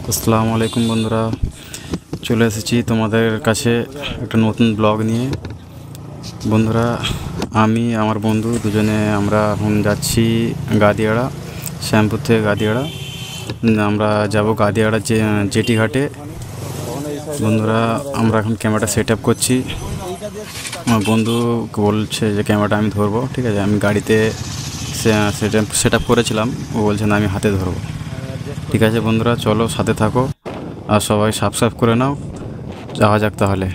আসসালামু আলাইকুম বন্ধুরা, চলে এসেছি তোমাদের কাছে একটা নতুন ব্লগ নিয়ে। বন্ধুরা, আমি আমার বন্ধু দুজনে আমরা এখন যাচ্ছি গাদিয়াড়া, শ্যামপুর থেকে গাদিয়াড়া। আমরা যাব গাদিয়াড়া জেটি ঘাটে। বন্ধুরা, আমরা এখন ক্যামেরাটা সেট আপ করছি। আমার বন্ধু বলছে যে ক্যামেরাটা আমি ধরবো, ঠিক আছে। আমি গাড়িতে সেট আপ করেছিলাম, ও বলছে না আমি হাতে ধরবো। ঠিক আছে বন্ধুরা, চলো সাথে থাকো আর সবাই সাবস্ক্রাইব করে নাও। যাওয়া যাক তাহলে।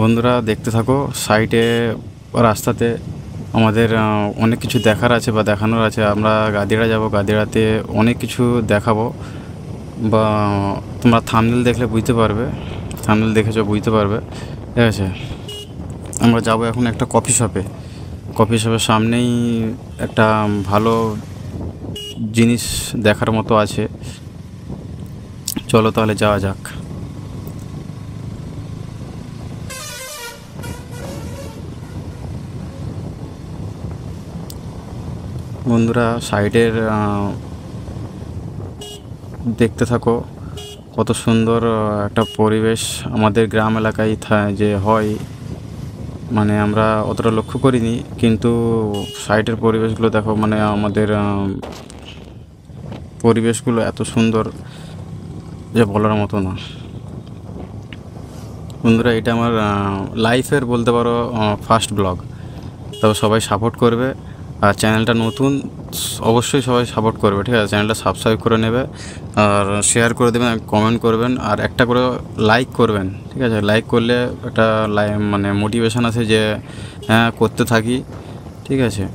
বন্ধুরা দেখতে থাকো, সাইডে রাস্তাতে আমাদের অনেক কিছু দেখার আছে বা দেখানোর আছে। আমরা গাদিয়াড়া যাব, গাদিয়াড়াতে অনেক কিছু দেখাবো, বা তোমরা থাম্বনেল দেখলে বুঝতে পারবে, থাম্বনেল দেখেছো বুঝতে পারবে, ঠিক আছে। আমরা যাব এখন একটা কফি শপের সামনেই একটা ভালো জিনিস দেখার মতো আছে। চলো তাহলে যাওয়া যাক। বন্ধুরা, সাইডের দেখতে থাকো, কত সুন্দর একটা পরিবেশ আমাদের গ্রাম এলাকায় যে হয়, মানে আমরা অতটা লক্ষ্য করিনি, কিন্তু সাইডের পরিবেশগুলো দেখো, মানে আমাদের পরিবেশগুলো এত সুন্দর যে বলার মতো না। বন্ধুরা, এটা আমার লাইফের বলতে পারো ফার্স্ট ব্লগ, তবে সবাই সাপোর্ট করবে। আর চ্যানেলটা নতুন, অবশ্যই সবাই সাপোর্ট করবে, ঠিক আছে। চ্যানেলটা সাবস্ক্রাইব করে নেবে আর শেয়ার করে দেবেন, কমেন্ট করবেন আর একটা করে লাইক করবেন, ঠিক আছে। লাইক করলে একটা মানে মোটিভেশন আছে যে হ্যাঁ করতে থাকি, ঠিক আছে।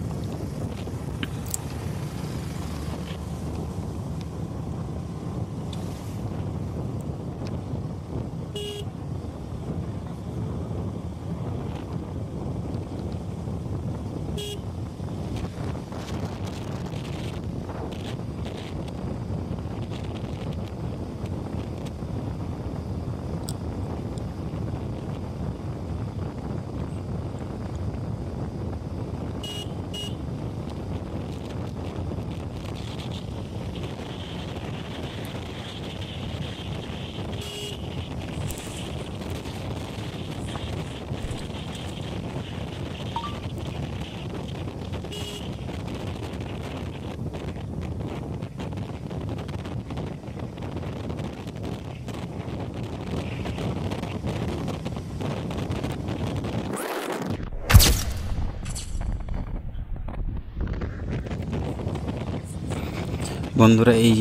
বন্ধুরা, এই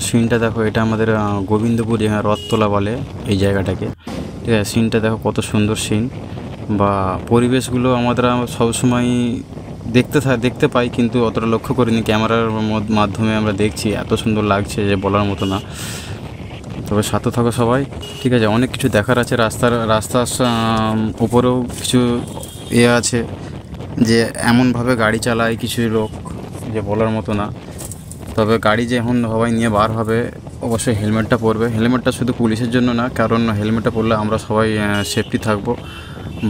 সিনটা দেখো, এটা আমাদের গোবিন্দপুর রথতলা বলে এই জায়গাটাকে, ঠিক আছে। সিনটা দেখো কত সুন্দর সিন, বা পরিবেশগুলো আমরা সবসময় দেখতে পাই, কিন্তু অতটা লক্ষ্য করিনি। ক্যামেরার মাধ্যমে আমরা দেখছি, এত সুন্দর লাগছে যে বলার মতো না। তবে সাথে থাকো সবাই, ঠিক আছে। অনেক কিছু দেখার আছে, রাস্তার উপরেও কিছু আছে, যে এমনভাবে গাড়ি চালায় কিছু লোক যে বলার মতো না। তবে গাড়ি যে এখন সবাই নিয়ে বার হবে, অবশ্যই হেলমেটটা পরবে। হেলমেটটা শুধু পুলিশের জন্য না, কারণ হেলমেটটা পরলে আমরা সবাই সেফটি থাকবো,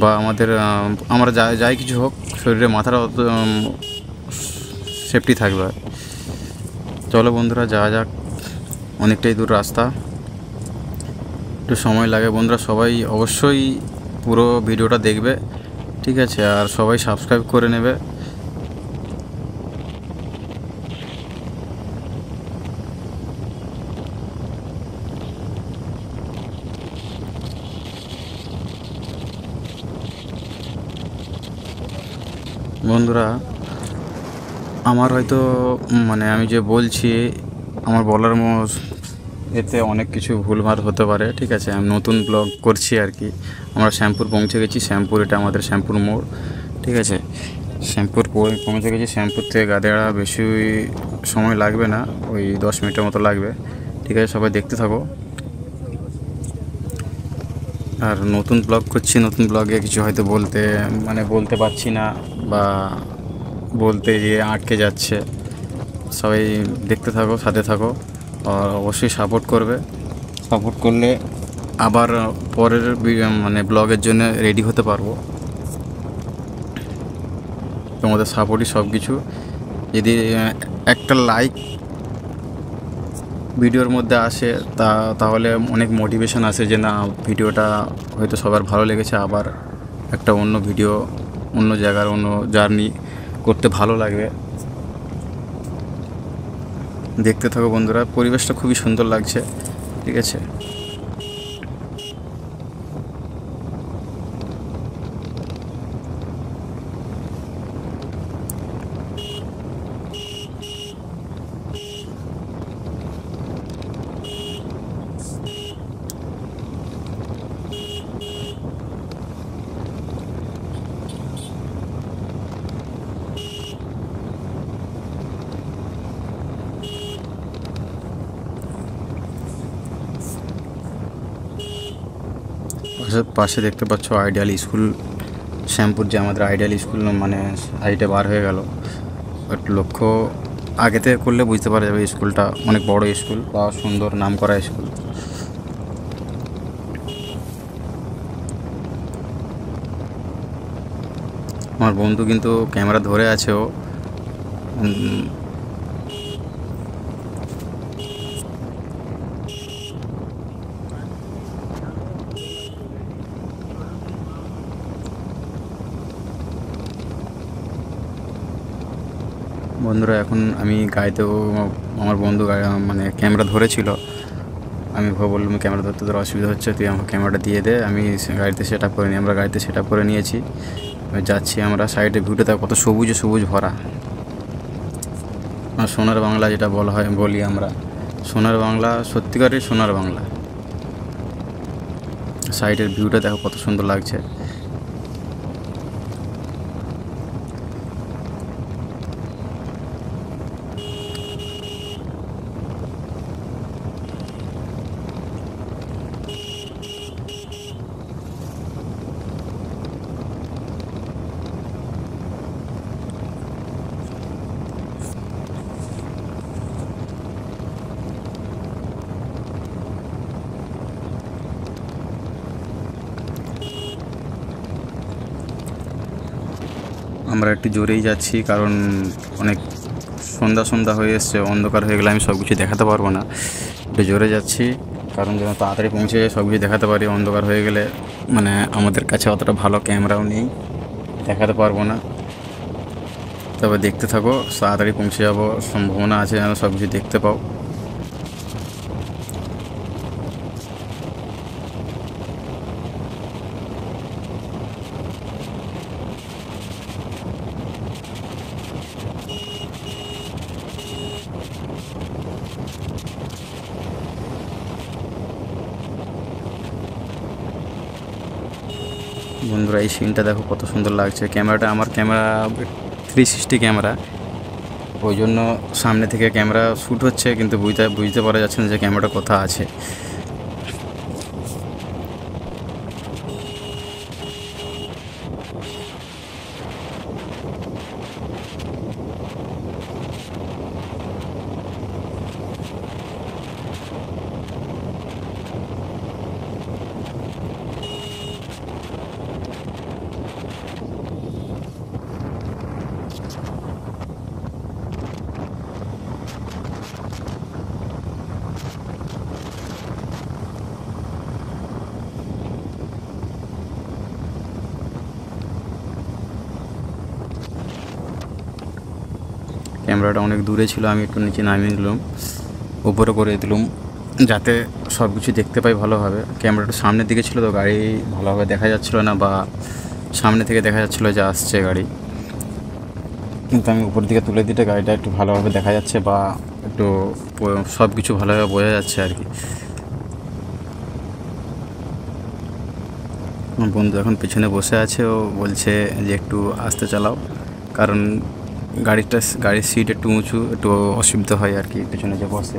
বা আমরা যাই কিছু হোক, শরীরে মাথাটা অত সেফটি থাকবে। চলো বন্ধুরা, যাওয়া যাক। অনেকটাই দূর রাস্তা, একটু সময় লাগে। বন্ধুরা সবাই অবশ্যই পুরো ভিডিওটা দেখবে, ঠিক আছে, আর সবাই সাবস্ক্রাইব করে নেবে। বন্ধুরা, আমার হয়তো মানে আমি যে বলছি, আমার বলার এতে অনেক কিছু ভুলভাল হতে পারে, ঠিক আছে। আমি নতুন ব্লগ করছি আর কি। আমরা শ্যামপুর পৌঁছে গেছি। শ্যামপুর, এটা আমাদের শ্যামপুর মোড়, ঠিক আছে। শ্যামপুর পৌঁছে গেছি। শ্যামপুর থেকে গাদিয়াড়া বেশি সময় লাগবে না, ওই 10 মিনিটের মতো লাগবে, ঠিক আছে। সবাই দেখতে থাকো। আর নতুন ব্লগ করছি, নতুন ব্লগে কিছু হয়তো বলতে পারছি না, বা বলতে গিয়ে আটকে যাচ্ছে। সবাই দেখতে থাকো, সাথে থাকো, আর অবশ্যই সাপোর্ট করবে। সাপোর্ট করলে আবার পরের মানে ব্লগের জন্য রেডি হতে পারবো। তোমাদের সাপোর্টই সব কিছু। যদি একটা লাইক ভিডিওর মধ্যে আসে তাহলে অনেক মোটিভেশন আসে যে না ভিডিওটা হয়তো সবার ভালো লেগেছে, আবার একটা অন্য ভিডিও অন্য জায়গার অন্য জার্নি করতে ভালো লাগবে। দেখতে থাকো বন্ধুরা, পরিবেশটা খুবই সুন্দর লাগছে, ঠিক আছে। পাশে দেখতে পাচ্ছ আইডিয়াল স্কুল, শ্যামপুর যে আমাদের আইডিয়াল স্কুল মানে সাইডে বার হয়ে গেল। একটু লক্ষ্য আগেতে করলে বুঝতে পারা যাবে স্কুলটা অনেক বড় স্কুল বা সুন্দর নাম করা স্কুল। আমার বন্ধু কিন্তু ক্যামেরা ধরে আছে, ও বন্ধুরা এখন আমি গাড়িতেও, আমার বন্ধু মানে ক্যামেরা ধরেছিল, আমি বললাম ক্যামেরা ধরতে তোর অসুবিধা হচ্ছে, তুই আমাকে ক্যামেরাটা দিয়ে দে, আমি গাড়িতে সেট আপ করে নিই। আমরা গাড়িতে সেট আপ করে নিয়েছি, যাচ্ছি আমরা। সাইডে ভিউটা দেখো কত সবুজে সবুজ ভরা। আর সোনার বাংলা যেটা বলি আমরা, সোনার বাংলা, সত্যিকারের সোনার বাংলা। সাইডের ভিউটা দেখো কত সুন্দর লাগছে। আমরা একটু জোরেই যাচ্ছি, কারণ অনেক সন্ধ্যা হয়ে এসছে, অন্ধকার হয়ে গেলে আমি সব কিছু দেখাতে পারবো না। একটু জোরে যাচ্ছি কারণ যেন তাড়াতাড়ি পৌঁছে যায়, সব কিছু দেখাতে পারি। অন্ধকার হয়ে গেলে মানে আমাদের কাছে অতটা ভালো ক্যামেরাও নেই, দেখাতে পারবো না। তবে দেখতে থাকো, তাড়াতাড়ি পৌঁছে যাবো, সম্ভাবনা আছে যেন সব কিছু দেখতে পাও। বন্ধুরা এই সিনটা দেখো কত সুন্দর লাগছে। ক্যামেরাটা আমার ক্যামেরা 360 ক্যামেরা, ওই জন্য সামনে থেকে ক্যামেরা শ্যুট হচ্ছে, কিন্তু বুঝতে পারা যাচ্ছে না যে ক্যামেরাটা কোথা আছে। ক্যামেরাটা অনেক দূরে ছিল, আমি একটু নিচে নামিয়ে দিলাম, উপরে করে দিলাম, যাতে সব কিছু দেখতে পাই ভালোভাবে। ক্যামেরাটা সামনের দিকে ছিল তো গাড়ি ভালোভাবে দেখা যাচ্ছিলো না, বা সামনে থেকে দেখা যাচ্ছিলো যে আসছে গাড়ি, কিন্তু আমি উপর দিকে তুলে দিতে গাড়িটা একটু ভালোভাবে দেখা যাচ্ছে, বা একটু সব কিছু ভালোভাবে বোঝা যাচ্ছে আর কি। আমার বন্ধু এখন পিছনে বসে আছে, ও বলছে যে একটু আস্তে চালাও, কারণ গাড়ির সিট একটু উঁচু, একটু অসুবিধা হয় আর কি পিছনে যে বসে।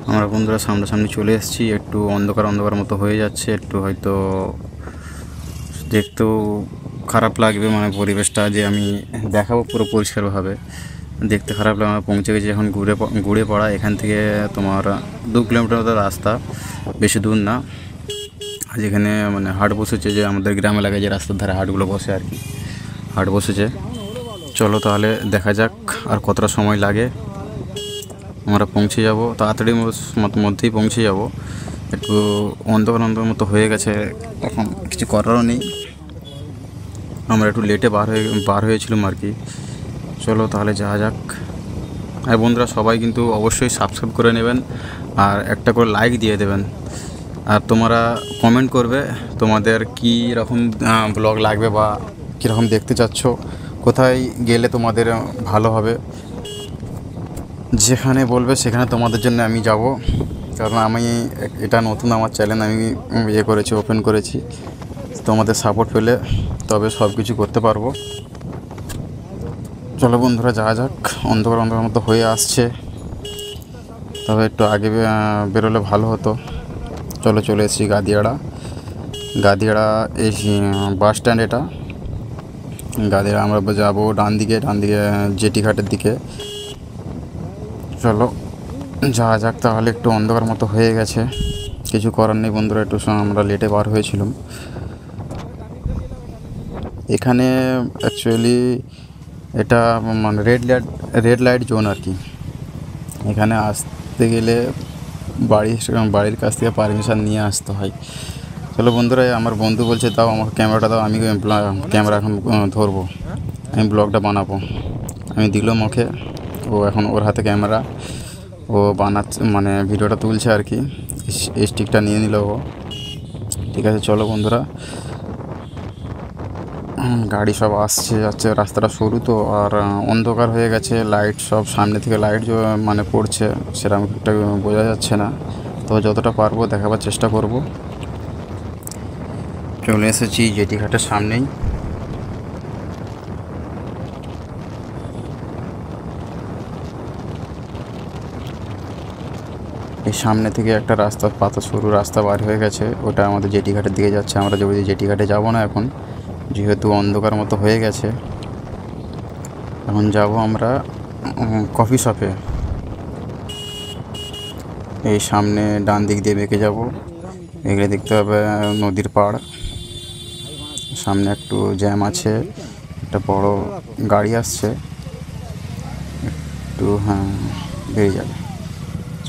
আমরা বন্ধুরা সামনাসামনি চলে এসেছি, একটু অন্ধকার অন্ধকার মতো হয়ে যাচ্ছে, একটু হয়তো দেখতেও খারাপ লাগবে, মানে পরিবেশটা যে আমি দেখাবো পুরো পরিষ্কারভাবে, দেখতে খারাপ লাগে। আমরা পৌঁছে গেছি এখন ঘুরে পড়া। এখান থেকে তোমার 2 কিলোমিটার মতো রাস্তা, বেশি দূর না। আজ এখানে মানে হাট বসেছে, যে আমাদের গ্রাম এলাকায় যে রাস্তার ধারে হাটগুলো বসে আর কি, হাট বসেছে। চলো তাহলে দেখা যাক আর কতটা সময় লাগে। আমরা পৌঁছে যাব তাড়াতাড়ির মধ্যেই পৌঁছে যাব। একটু অন্ধকার অন্ধকার মতো হয়ে গেছে, এখন কিছু করারও নেই। আমরা একটু লেটে বার হয়েছিলাম আর কি। চলো তাহলে যাওয়া যাক। আর বন্ধুরা সবাই কিন্তু অবশ্যই সাবস্ক্রাইব করে নেবেন আর একটা করে লাইক দিয়ে দেবেন। আর তোমরা কমেন্ট করবে তোমাদের কী রকম ব্লগ লাগবে বা কীরকম দেখতে চাচ্ছ, কোথায় গেলে তোমাদের ভালো হবে। যেখানে বলবে সেখানে তোমাদের জন্য আমি যাব, কারণ আমি এটা নতুন আমার চ্যানেল, আমি করেছি, ওপেন করেছি। তোমাদের সাপোর্ট পেলে তবে সব কিছু করতে পারবো। চলো বন্ধুরা যাওয়া যাক। অন্ধকার অন্ধকার মতো হয়ে আসছে, তবে একটু আগে বেরোলে ভালো হতো। চলে এসেছি গাদিয়াড়া এই বাস স্ট্যান্ড। এটা গাদিয়াড়া আমরা যাবো ডান দিকে জেটি ঘাটের দিকে। চলো যাওয়া যাক তাহলে। একটু অন্ধকার মতো হয়ে গেছে, কিছু করার নেই বন্ধুরা, একটু আমরা লেটে বার হয়েছিলাম। এখানে অ্যাকচুয়ালি এটা মানে রেড লাইট জোন আর কি। এখানে আসতে গেলে বাড়ির কাছ থেকে পারমিশন নিয়ে আসতে হয়। চলো বন্ধুরা, আমার বন্ধু বলছে দাও আমাকে ক্যামেরাটা দাও, আমি ক্যামেরা এখন ধরবো, আমি ব্লগটা বানাবো। আমি দিলাম ওকে, ও এখন ওর হাতে ক্যামেরা, ও বানাচ্ছে মানে ভিডিওটা তুলছে আর কি। স্টিকটা নিয়ে নিল ও। ঠিক আছে চলো বন্ধুরা, গাড়ি সব আসছে যাচ্ছে, রাস্তাটা সরু তো, আর অন্ধকার হয়ে গেছে, লাইট সব সামনে থেকে লাইট মানে পড়ছে, সেরকম একটা বোঝা যাচ্ছে না। তো যতটা পারবো দেখাবার চেষ্টা করব। চলে এসেছি জেটি ঘাটের সামনেই। এই সামনে থেকে একটা রাস্তা, সরু রাস্তা বার হয়ে গেছে, ওটা আমাদের জেটি ঘাটের দিকে যাচ্ছে। আমরা যদি জেটি ঘাটে যাবো না এখন, যেহেতু অন্ধকার মতো হয়ে গেছে। এখন যাব আমরা কফি শপে। এই সামনে ডান দিক দিয়ে বেঁকে যাব, এগুলো দেখতে হবে নদীর পাড়। সামনে একটু জ্যাম আছে, একটা বড় গাড়ি আসছে, একটু বেরিয়ে যাবে।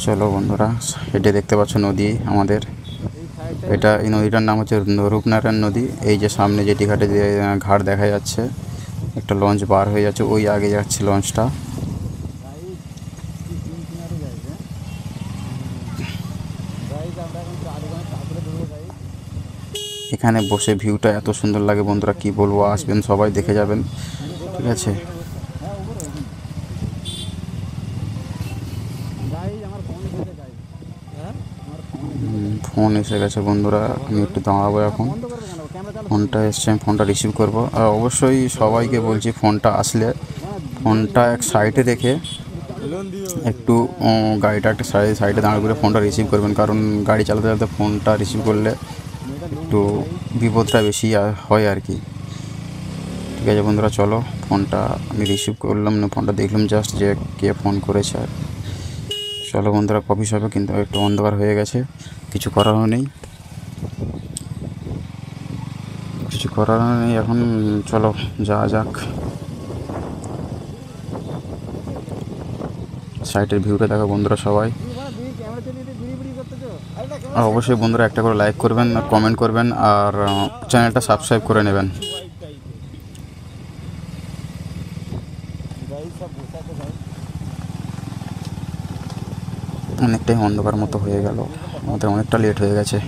চলো বন্ধুরা, হেঁটে দেখতে পাচ্ছ নদী আমাদের। এই নদীটার নাম হচ্ছে রূপনারায়ণ নদী। এই যে সামনে জেটি ঘাটে যে ঘাট দেখা যাচ্ছে, একটা লঞ্চ বার হয়ে যাচ্ছে, ওই আগে যাচ্ছে লঞ্চটা। এখানে বসে ভিউটা এত সুন্দর লাগে বন্ধুরা, কি বলবো, আসবেন সবাই, দেখে যাবেন। ঠিক আছে, ফোন এসে গেছে বন্ধুরা, আমি একটু দাঁড়াবো এখন। ফোনটা এসছে, আমি ফোনটা রিসিভ করবো। আর অবশ্যই সবাইকে বলছি, ফোনটা আসলে ফোনটা এক সাইডে রেখে একটু গাড়িটা একটা সাইডে দাঁড় করে ফোনটা রিসিভ করবেন, কারণ গাড়ি চালাতে চালাতে ফোনটা রিসিভ করলে একটু বিপদটা বেশি হয় আর কি। ঠিক আছে বন্ধুরা, চলো ফোনটা আমি রিসিভ করলাম না, ফোনটা দেখলাম জাস্ট যে কে ফোন করেছে আর। চলো বন্ধুরা, কফি শপে, কিন্তু একটু অন্ধকার হয়ে গেছে, কিছু করারও নেই এখন। চলো যাওয়া যাক। সাইটের ভিউটা দেখো বন্ধুরা সবাই। আর অবশ্যই বন্ধুরা একটা করে লাইক করবেন, কমেন্ট করবেন, আর চ্যানেলটা সাবস্ক্রাইব করে নেবেন। অনেকটাই অন্ধকার মতো হয়ে গেল, আমাদের অনেকটা লেট হয়ে গেছে।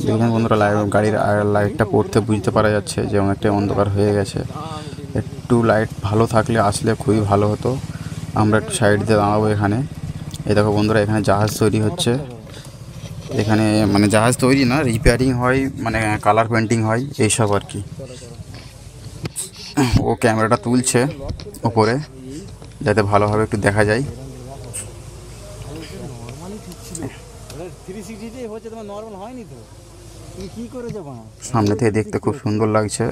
দেখবেন বন্ধুরা, গাড়ির লাইটটা পড়তে বুঝতে পারা যাচ্ছে যে অনেকটাই অন্ধকার হয়ে গেছে। একটু লাইট ভালো থাকলে আসলে খুবই ভালো হতো। আমরা একটু সাইড দিয়ে দাঁড়াবো এখানে। এই দেখো বন্ধুরা, এখানে জাহাজ তৈরি হচ্ছে। এখানে মানে জাহাজ তৈরি না, রিপেয়ারিং হয়, মানে কালার পেন্টিং হয়, এইসব আর কি। ও ক্যামেরাটা তুলছে ওপরে, যাতে ভালোভাবে একটু দেখা যায়। সামনে থেকে দেখতে খুব সুন্দর লাগছে।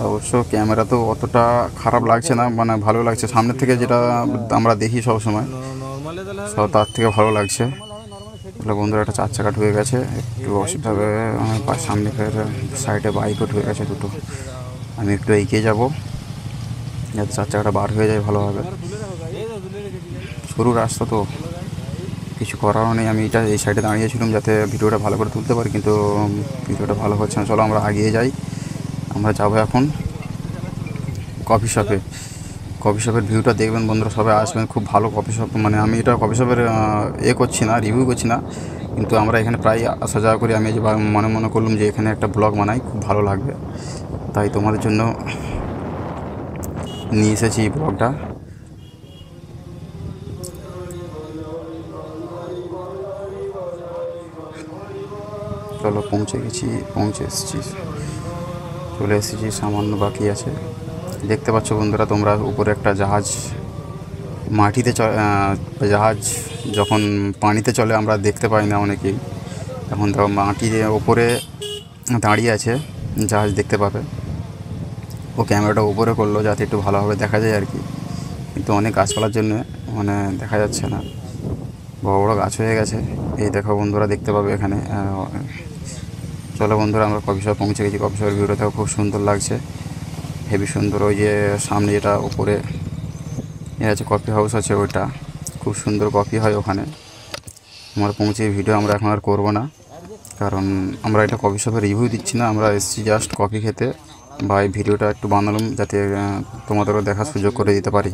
অবশ্য ক্যামেরা তো অতটা খারাপ লাগছে না, মানে ভালো লাগছে সামনে থেকে, যেটা আমরা দেখি সব সময় সব তার থেকে ভালো লাগছে। তাহলে বন্ধুরা একটা 4 চাকা ঢুকে গেছে, একটু অসুবিধা হবে। সামনে ফের সাইডে বাইকও ঢুকে গেছে দুটো। আমি একটু এগিয়ে যাব যাতে 4 চাকাটা বার হয়ে যায় ভালোভাবে। সরু রাস্তা তো কিছু করারও নেই। আমি এই সাইডে দাঁড়িয়েছিলাম যাতে ভিডিওটা ভালো করে তুলতে পারি, কিন্তু ভিডিওটা ভালো হচ্ছে না। চলো আমরা এগিয়ে যাই। আমরা যাবো এখন কফি শপে। কফি শপের ভিউটা দেখবেন বন্ধুরা, সবাই আসবেন। খুব ভালো কফি শপ, মানে আমি এটা কফি শপের করছি না, রিভিউ করছি না, কিন্তু আমরা এখানে প্রায় আসা যাওয়া করি। আমি যে মনে করলাম যে এখানে একটা ব্লগ বানাই, খুব ভালো লাগবে, তাই তোমাদের জন্য নিয়ে এসেছি এই ব্লগটা। চলো পৌঁছে এসেছি, চলে এসেছি, সামান্য বাকি আছে। দেখতে পাচ্ছ বন্ধুরা তোমরা, উপরে একটা জাহাজ মাটিতে জাহাজ যখন পানিতে চলে আমরা দেখতে পাই না অনেকেই, এখন তো মাটির ওপরে দাঁড়িয়ে আছে, জাহাজ দেখতে পাবে। ও ক্যামেরাটা উপরে করলো যাতে একটু ভালোভাবে দেখা যায় আর কি, কিন্তু অনেক গাছপালার জন্য মানে দেখা যাচ্ছে না। বড় বড় গাছ হয়ে গেছে, এই দেখো বন্ধুরা দেখতে পাবে এখানে। চলো বন্ধুরা, আমরা কফি শপ পৌঁছে গেছি। কফি শপের ভিউটাও খুব সুন্দর লাগছে, হেভি সুন্দর। ওই যে সামনে যেটা উপরে আছে কফি হাউস আছে, ওইটা খুব সুন্দর কফি হয় ওখানে। আমরা পৌঁছে ভিডিও আমরা এখন আর করবো না, কারণ আমরা এটা কফি শপের রিভিউ দিচ্ছি না, আমরা এসেছি জাস্ট কফি খেতে। বা এই ভিডিওটা একটু বানালাম যাতে তোমাদেরও দেখার সুযোগ করে দিতে পারি।